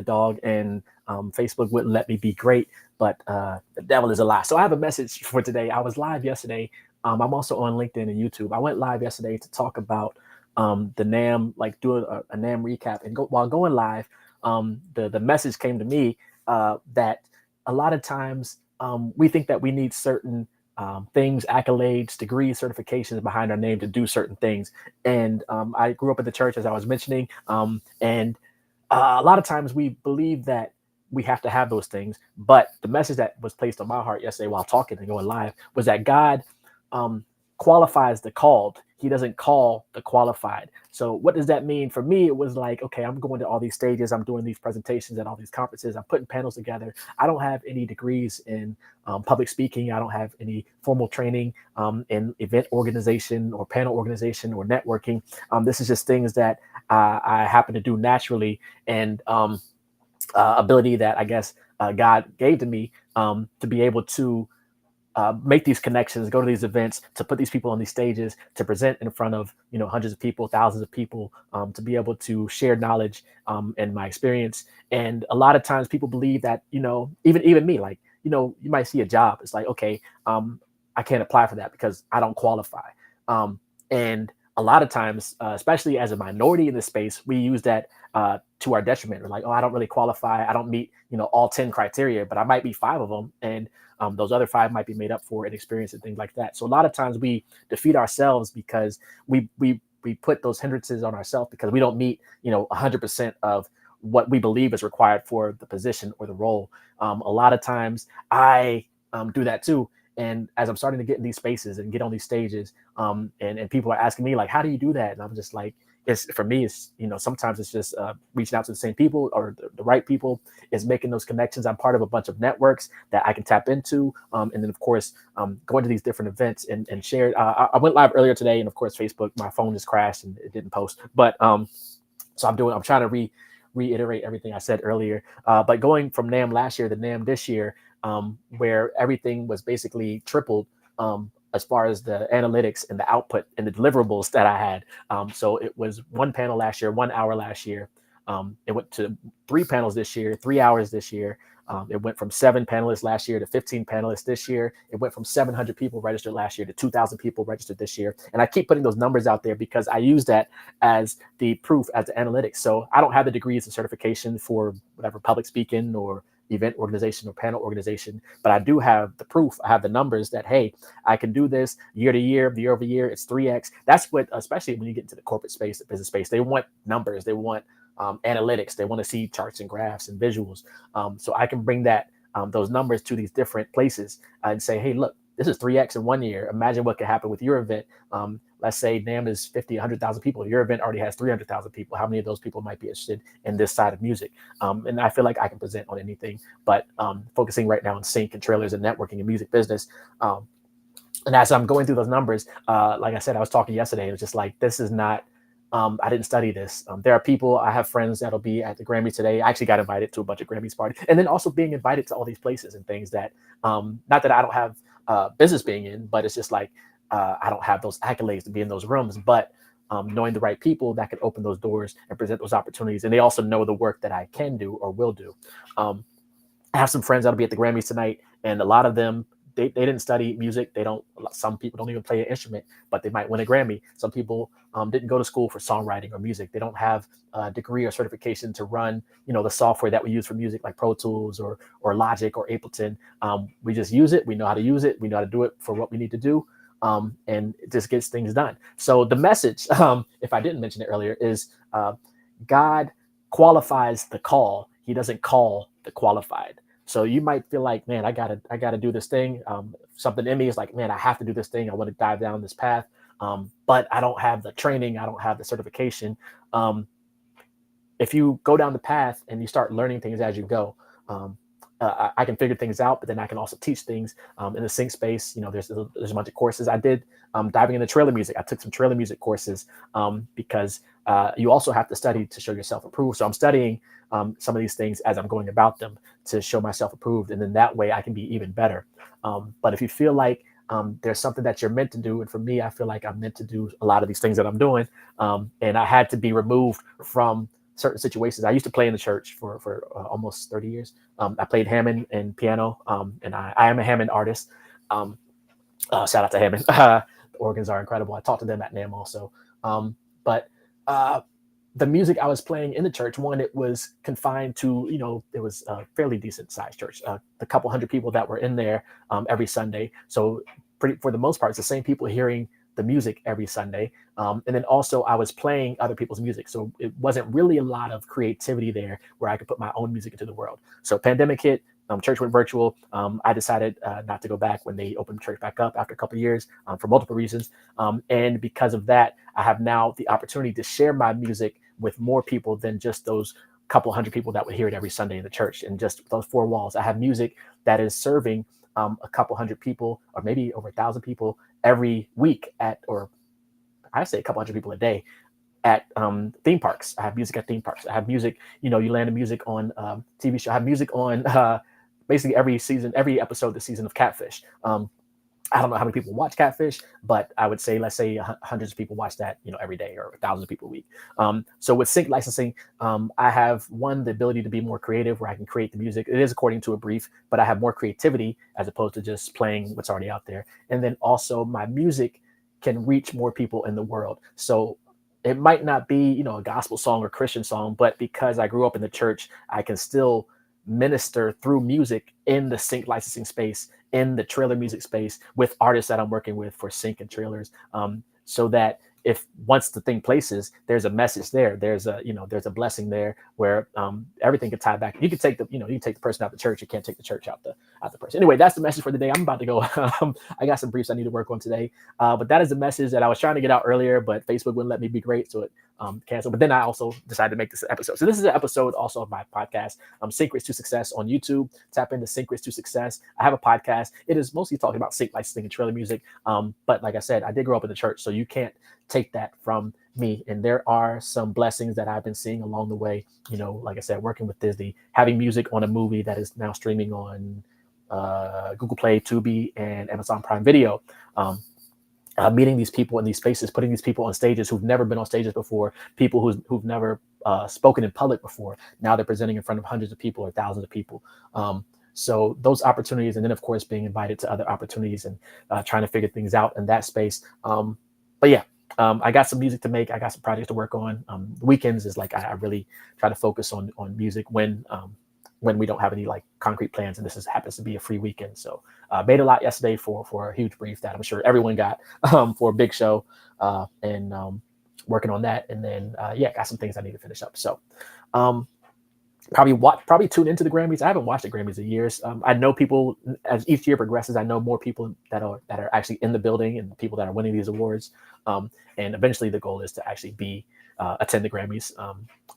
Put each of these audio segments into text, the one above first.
dog, and Facebook wouldn't let me be great, but the devil is a lie. So I have a message for today. I was live yesterday. I'm also on LinkedIn and YouTube. I went live yesterday to talk about the NAM, like do a NAM recap. And while going live, the message came to me that a lot of times we think that we need certain things, accolades, degrees, certifications behind our name to do certain things. And I grew up in the church, as I was mentioning, and a lot of times we believe that we have to have those things. But the message that was placed on my heart yesterday while talking and going live was that God um, qualifies the called. He doesn't call the qualified. So what does that mean? For me, it was like, okay, I'm going to all these stages. I'm doing these presentations at all these conferences. I'm putting panels together. I don't have any degrees in public speaking. I don't have any formal training in event organization or panel organization or networking. This is just things that I happen to do naturally, and ability that I guess God gave to me to be able to make these connections, go to these events, to put these people on these stages, to present in front of hundreds of people, thousands of people, to be able to share knowledge and my experience. And a lot of times people believe that even me, like you might see a job, it's like, okay, I can't apply for that because I don't qualify. And a lot of times, especially as a minority in this space, we use that to our detriment. We're like, oh, I don't really qualify. I don't meet all 10 criteria, but I might be 5 of them, and those other 5 might be made up for in experience and things like that. So a lot of times we defeat ourselves because we put those hindrances on ourselves because we don't meet 100% of what we believe is required for the position or the role. A lot of times I do that too. And as I'm starting to get in these spaces and get on these stages, and people are asking me like, how do you do that? And I'm just like, for me, it's, sometimes it's just reaching out to the same people or the right people, is making those connections. I'm part of a bunch of networks that I can tap into. And then of course, going to these different events and share. I went live earlier today, and of course, Facebook, my phone just crashed and it didn't post, but so I'm trying to reiterate everything I said earlier. But going from NAM last year to NAM this year, where everything was basically tripled as far as the analytics and the output and the deliverables that I had. So it was 1 panel last year, 1 hour last year. It went to 3 panels this year, 3 hours this year. It went from 7 panelists last year to 15 panelists this year. It went from 700 people registered last year to 2,000 people registered this year. And I keep putting those numbers out there because I use that as the proof, as the analytics. So I don't have the degrees and certification for whatever public speaking or event organization or panel organization, but I do have the proof. I have the numbers that, hey, I can do this year to year over year. It's 3x. That's what, especially when you get into the corporate space, the business space, they want numbers. They want analytics. They want to see charts and graphs and visuals. So I can bring those numbers to these different places and say, hey, look, this is 3x in 1 year. Imagine what could happen with your event. Let's say NAM is 50, 100,000 people. Your event already has 300,000 people. How many of those people might be interested in this side of music? And I feel like I can present on anything, but focusing right now on sync and trailers and networking and music business. And as I'm going through those numbers, like I said, I was talking yesterday, it was just like, this is not, I didn't study this. There are people, I have friends that'll be at the Grammys today. I actually got invited to a bunch of Grammys parties, and then also being invited to all these places and things that, not that I don't have business being in, but it's just like, I don't have those accolades to be in those rooms, but knowing the right people that can open those doors and present those opportunities. And they also know the work that I can do or will do. I have some friends that'll be at the Grammys tonight, and a lot of them, they didn't study music. Some people don't even play an instrument, but they might win a Grammy. Some people didn't go to school for songwriting or music. They don't have a degree or certification to run, the software that we use for music, like Pro Tools or Logic or Ableton. We just use it. We know how to use it. We know how to do it for what we need to do. And it just gets things done. So the message, if I didn't mention it earlier, is God qualifies the call. He doesn't call the qualified. So you might feel like, man, I gotta do this thing. Something in me is like, man, I have to do this thing. I want to dive down this path, but I don't have the training. I don't have the certification. If you go down the path and you start learning things as you go, I can figure things out, but then I can also teach things in the sync space. There's a bunch of courses I did diving into trailer music. I took some trailer music courses because you also have to study to show yourself approved. So I'm studying some of these things as I'm going about them to show myself approved, and then that way I can be even better. But if you feel like there's something that you're meant to do, and for me, I feel like I'm meant to do a lot of these things that I'm doing, and I had to be removed from certain situations. I used to play in the church for almost 30 years. I played Hammond and piano, and I am a Hammond artist. Um, Shout out to Hammond. The organs are incredible. I talked to them at NAM also. But uh, the music I was playing in the church, one, it was confined to, it was a fairly decent sized church, a couple hundred people that were in there every Sunday. So for the most part, it's the same people hearing the music every Sunday. And then also I was playing other people's music. So it wasn't really a lot of creativity there where I could put my own music into the world. So pandemic hit, church went virtual. I decided not to go back when they opened church back up after a couple of years for multiple reasons. And because of that, I have now the opportunity to share my music with more people than just those couple hundred people that would hear it every Sunday in the church. And just those four walls, I have music that is serving a couple hundred people, or maybe over 1,000 people every week or I say a couple hundred people a day at theme parks. I have music at theme parks. I have music, you land the music on TV show. I have music on basically every episode this season of Catfish. I don't know how many people watch Catfish, but I would say, let's say hundreds of people watch that, every day, or thousands of people a week. So with sync licensing, I have the ability to be more creative, where I can create the music. It is according to a brief, but I have more creativity as opposed to just playing what's already out there. And then also my music can reach more people in the world. So it might not be, a gospel song or Christian song, but because I grew up in the church, I can still minister through music in the sync licensing space, in the trailer music space, with artists that I'm working with for sync and trailers, so that if once the thing places, there's a message there, there's a blessing there where everything can tie back. You can take you can take the person out the church. You can't take the church out the person. Anyway, that's the message for the day. I'm about to go. I got some briefs I need to work on today, but that is the message that I was trying to get out earlier, but Facebook wouldn't let me be great, so it canceled. But then I also decided to make this episode. So this is an episode also of my podcast, Syncrets To Success on YouTube. Tap into Syncrets To Success. I have a podcast. It is mostly talking about sync licensing and trailer music. But like I said, I did grow up in the church, so you can't take that from me. And there are some blessings that I've been seeing along the way. Like I said, working with Disney, having music on a movie that is now streaming on Google Play, Tubi, and Amazon Prime Video. Meeting these people in these spaces, putting these people on stages who've never been on stages before, people who've never spoken in public before. Now they're presenting in front of hundreds of people or thousands of people. So those opportunities, and then of course being invited to other opportunities and trying to figure things out in that space. But yeah, I got some music to make. I got some projects to work on. Weekends is like I really try to focus on music when we don't have any like concrete plans, and this happens to be a free weekend. So made a lot yesterday for a huge brief that I'm sure everyone got for a big show, and working on that. And then got some things I need to finish up. So probably tune into the Grammys. I haven't watched the Grammys in years. I know people, as each year progresses, I know more people that are actually in the building, and people that are winning these awards. And eventually the goal is to actually attend the Grammys,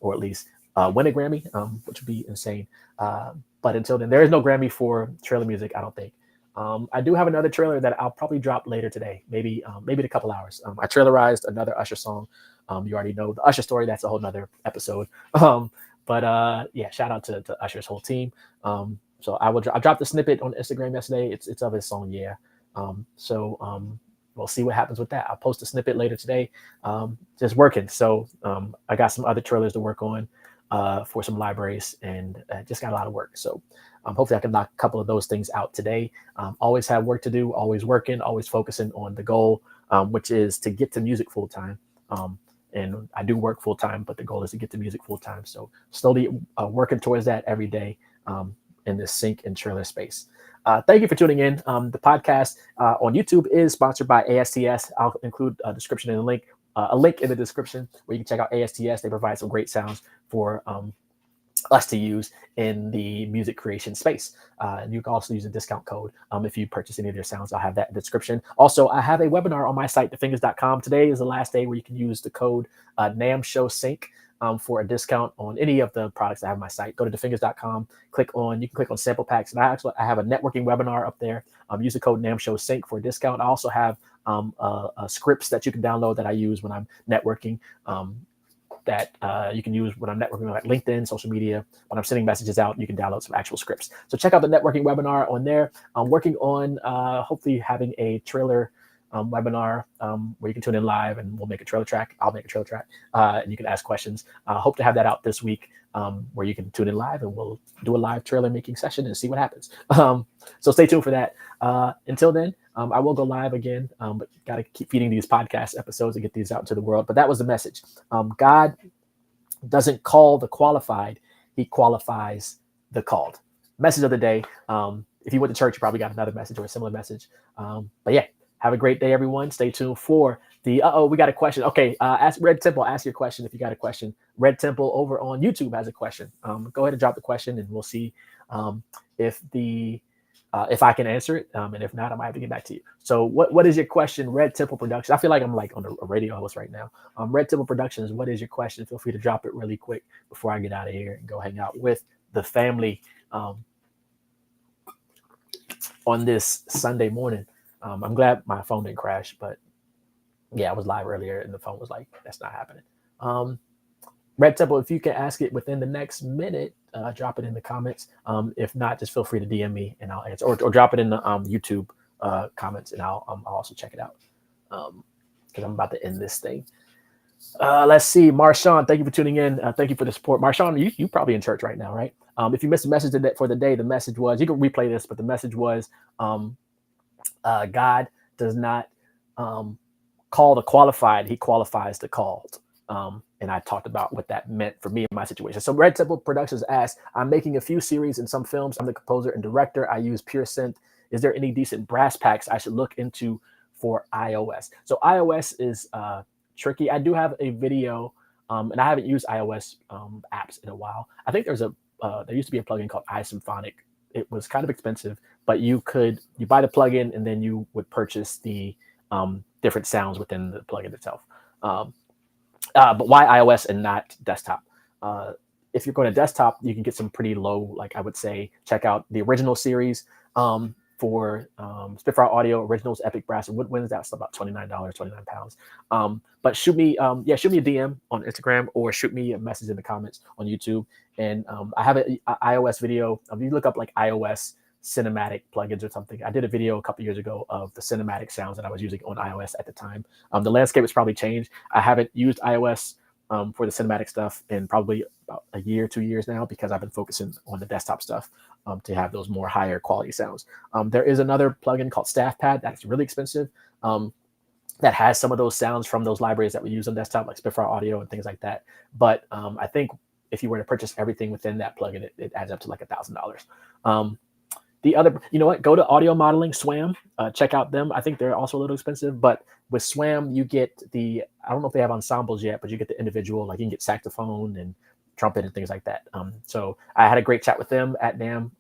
or at least win a Grammy, which would be insane. But until then, there is no Grammy for trailer music, I don't think. I do have another trailer that I'll probably drop later today, maybe in a couple hours. I trailerized another Usher song. You already know the Usher story. That's a whole nother episode. But shout out to Usher's whole team. So I dropped the snippet on Instagram yesterday. It's of his song, Yeah. We'll see what happens with that. I'll post a snippet later today. Just working. So I got some other trailers to work on for some libraries, and just got a lot of work. So hopefully I can knock a couple of those things out today. Always have work to do, always working, always focusing on the goal, which is to get to music full time. And I do work full time, but the goal is to get to music full time. So slowly working towards that every day in this sync and trailer space. Thank you for tuning in. The podcast on YouTube is sponsored by ASTS. I'll include a description and a link in the description where you can check out ASTS. They provide some great sounds for us to use in the music creation space. And you can also use a discount code if you purchase any of their sounds. I'll have that in the description. Also, I have a webinar on my site, thefingaz.com. Today is the last day where you can use the code NAMSHOWSYNC for a discount on any of the products I have on my site. Go to thefingaz.com, you can click on sample packs. And I have a networking webinar up there. Use the code NAMSHOWSYNC for a discount. I also have scripts that you can download that I use when I'm networking. That you can use when I'm networking like LinkedIn, social media. When I'm sending messages out, you can download some actual scripts. So check out the networking webinar on there. I'm working on hopefully having a trailer webinar where you can tune in live, and we'll make a trailer track. I'll make a trailer track, and you can ask questions. Hope to have that out this week, where you can tune in live, and we'll do a live trailer making session and see what happens. So stay tuned for that. Until then, I will go live again, but got to keep feeding these podcast episodes and get these out into the world. But that was the message. God doesn't call the qualified, he qualifies the called. Message of the day. If you went to church, you probably got another message or a similar message. But yeah, have a great day, everyone. Stay tuned for the, we got a question. Okay, ask Red Temple, ask your question if you got a question. Red Temple over on YouTube has a question. Go ahead and drop the question, and we'll see if I can answer it. And if not, I might have to get back to you. So what is your question, Red Temple Productions? I feel like I'm like on a radio host right now. Red Temple Productions, what is your question? Feel free to drop it really quick before I get out of here and go hang out with the family on this Sunday morning. I'm glad my phone didn't crash, but yeah, I was live earlier and the phone was like, that's not happening. Red Temple, if you can ask it within the next minute, drop it in the comments. If not, just feel free to DM me and I'll answer, or drop it in the YouTube comments, and I'll also check it out, because I'm about to end this thing. Let's see, Marshawn, thank you for tuning in. Thank you for the support. Marshawn, you probably in church right now, right? If you missed the message for the day, the message was, you can replay this, but the message was, God does not call the qualified, he qualifies the called. And I talked about what that meant for me in my situation. So Red Temple Productions asked, I'm making a few series and some films. I'm the composer and director. I use pure synth. Is there any decent brass packs I should look into for iOS? So iOS is tricky. I do have a video, and I haven't used iOS apps in a while. I think there used to be a plugin called iSymphonic. It was kind of expensive, but you buy the plugin and then you would purchase the different sounds within the plugin itself. But why iOS and not desktop? If you're going to desktop, you can get some pretty low, like I would say, check out the original series for Spitfire Audio Originals, Epic Brass and Woodwinds. That's about $29, 29 pounds. But shoot me a DM on Instagram, or shoot me a message in the comments on YouTube. And I have an iOS video. If you look up like iOS cinematic plugins or something, I did a video a couple years ago of the cinematic sounds that I was using on iOS at the time. The landscape has probably changed. I haven't used iOS for the cinematic stuff in probably about a year, 2 years now, because I've been focusing on the desktop stuff to have those more higher quality sounds. There is another plugin called StaffPad that's really expensive, that has some of those sounds from those libraries that we use on desktop, like Spitfire Audio and things like that. But I think if you were to purchase everything within that plugin, it adds up to like $1,000. The other, you know what? Go to Audio Modeling, SWAM. Check out them. I think they're also a little expensive, but with SWAM, you get I don't know if they have ensembles yet, but you get the individual, like you can get saxophone and trumpet and things like that. So I had a great chat with them at NAMM.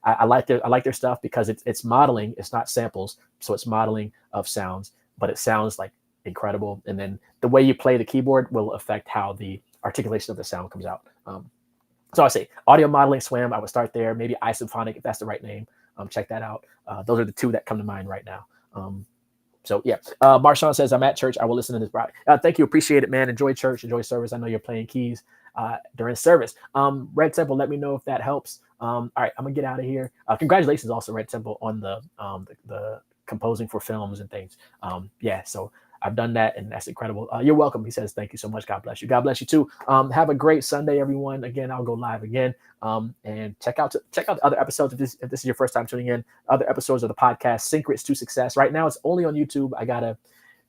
I like their stuff because it's modeling. It's not samples. So it's modeling of sounds, but it sounds like incredible. And then the way you play the keyboard will affect how the articulation of the sound comes out. So I say Audio Modeling, SWAM. I would start there. Maybe iSymphonic, if that's the right name. Check that out. Those are the two that come to mind right now. So yeah, Marshawn says, I'm at church. I will listen to this broadcast. Thank you. Appreciate it, man. Enjoy church. Enjoy service. I know you're playing keys during service. Red Temple, let me know if that helps. All right, I'm gonna get out of here. Congratulations also, Red Temple, on the composing for films and things. Yeah, so I've done that, and that's incredible. You're welcome. He says, thank you so much. God bless you. God bless you too. Have a great Sunday, everyone. Again, I'll go live again. And check out the other episodes if this is your first time tuning in. Other episodes of the podcast, Syncrets To Success. Right now, it's only on YouTube. I gotta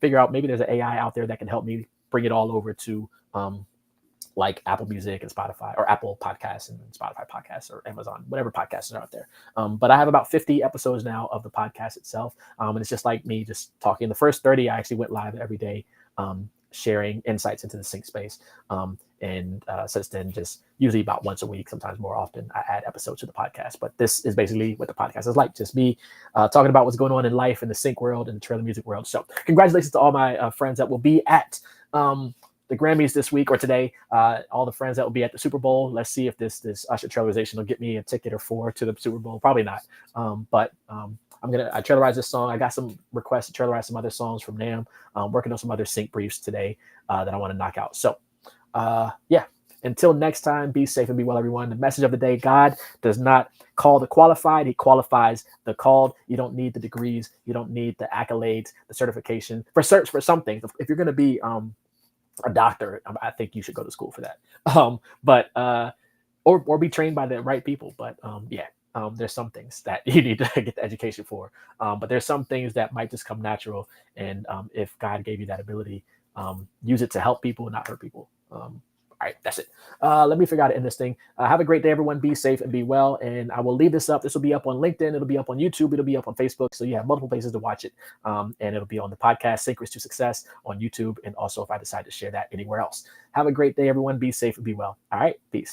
figure out, maybe there's an AI out there that can help me bring it all over to like Apple Music and Spotify, or Apple Podcasts and Spotify Podcasts, or Amazon, whatever podcasts are out there. But I have about 50 episodes now of the podcast itself. And it's just like me just talking. The first 30, I actually went live every day, sharing insights into the sync space. And since then, just usually about once a week, sometimes more often, I add episodes to the podcast. But this is basically what the podcast is like, just me talking about what's going on in life in the sync world and the trailer music world. So congratulations to all my friends that will be at the Grammys this week or today. All the friends that will be at the Super Bowl. Let's see if this Usher trailerization will get me a ticket or 4 to the Super Bowl. Probably not. But I trailerize this song. I got some requests to trailerize some other songs from NAMM. Working on some other sync briefs today that I want to knock out. So yeah, Until next time, be safe and be well, everyone. The message of the day: God does not call the qualified, He qualifies the called. You don't need the degrees, you don't need the accolades, the certification for some things. If you're going to be a doctor, I think you should go to school for that. But or be trained by the right people. But yeah, there's some things that you need to get the education for. But there's some things that might just come natural, and if God gave you that ability, use it to help people, not hurt people. All right, that's it. Let me figure out to end this thing. Have a great day, everyone. Be safe and be well. And I will leave this up. This will be up on LinkedIn. It'll be up on YouTube. It'll be up on Facebook. So you have multiple places to watch it. And it'll be on the podcast, Syncrets To Success, on YouTube. And also if I decide to share that anywhere else. Have a great day, everyone. Be safe and be well. All right, peace.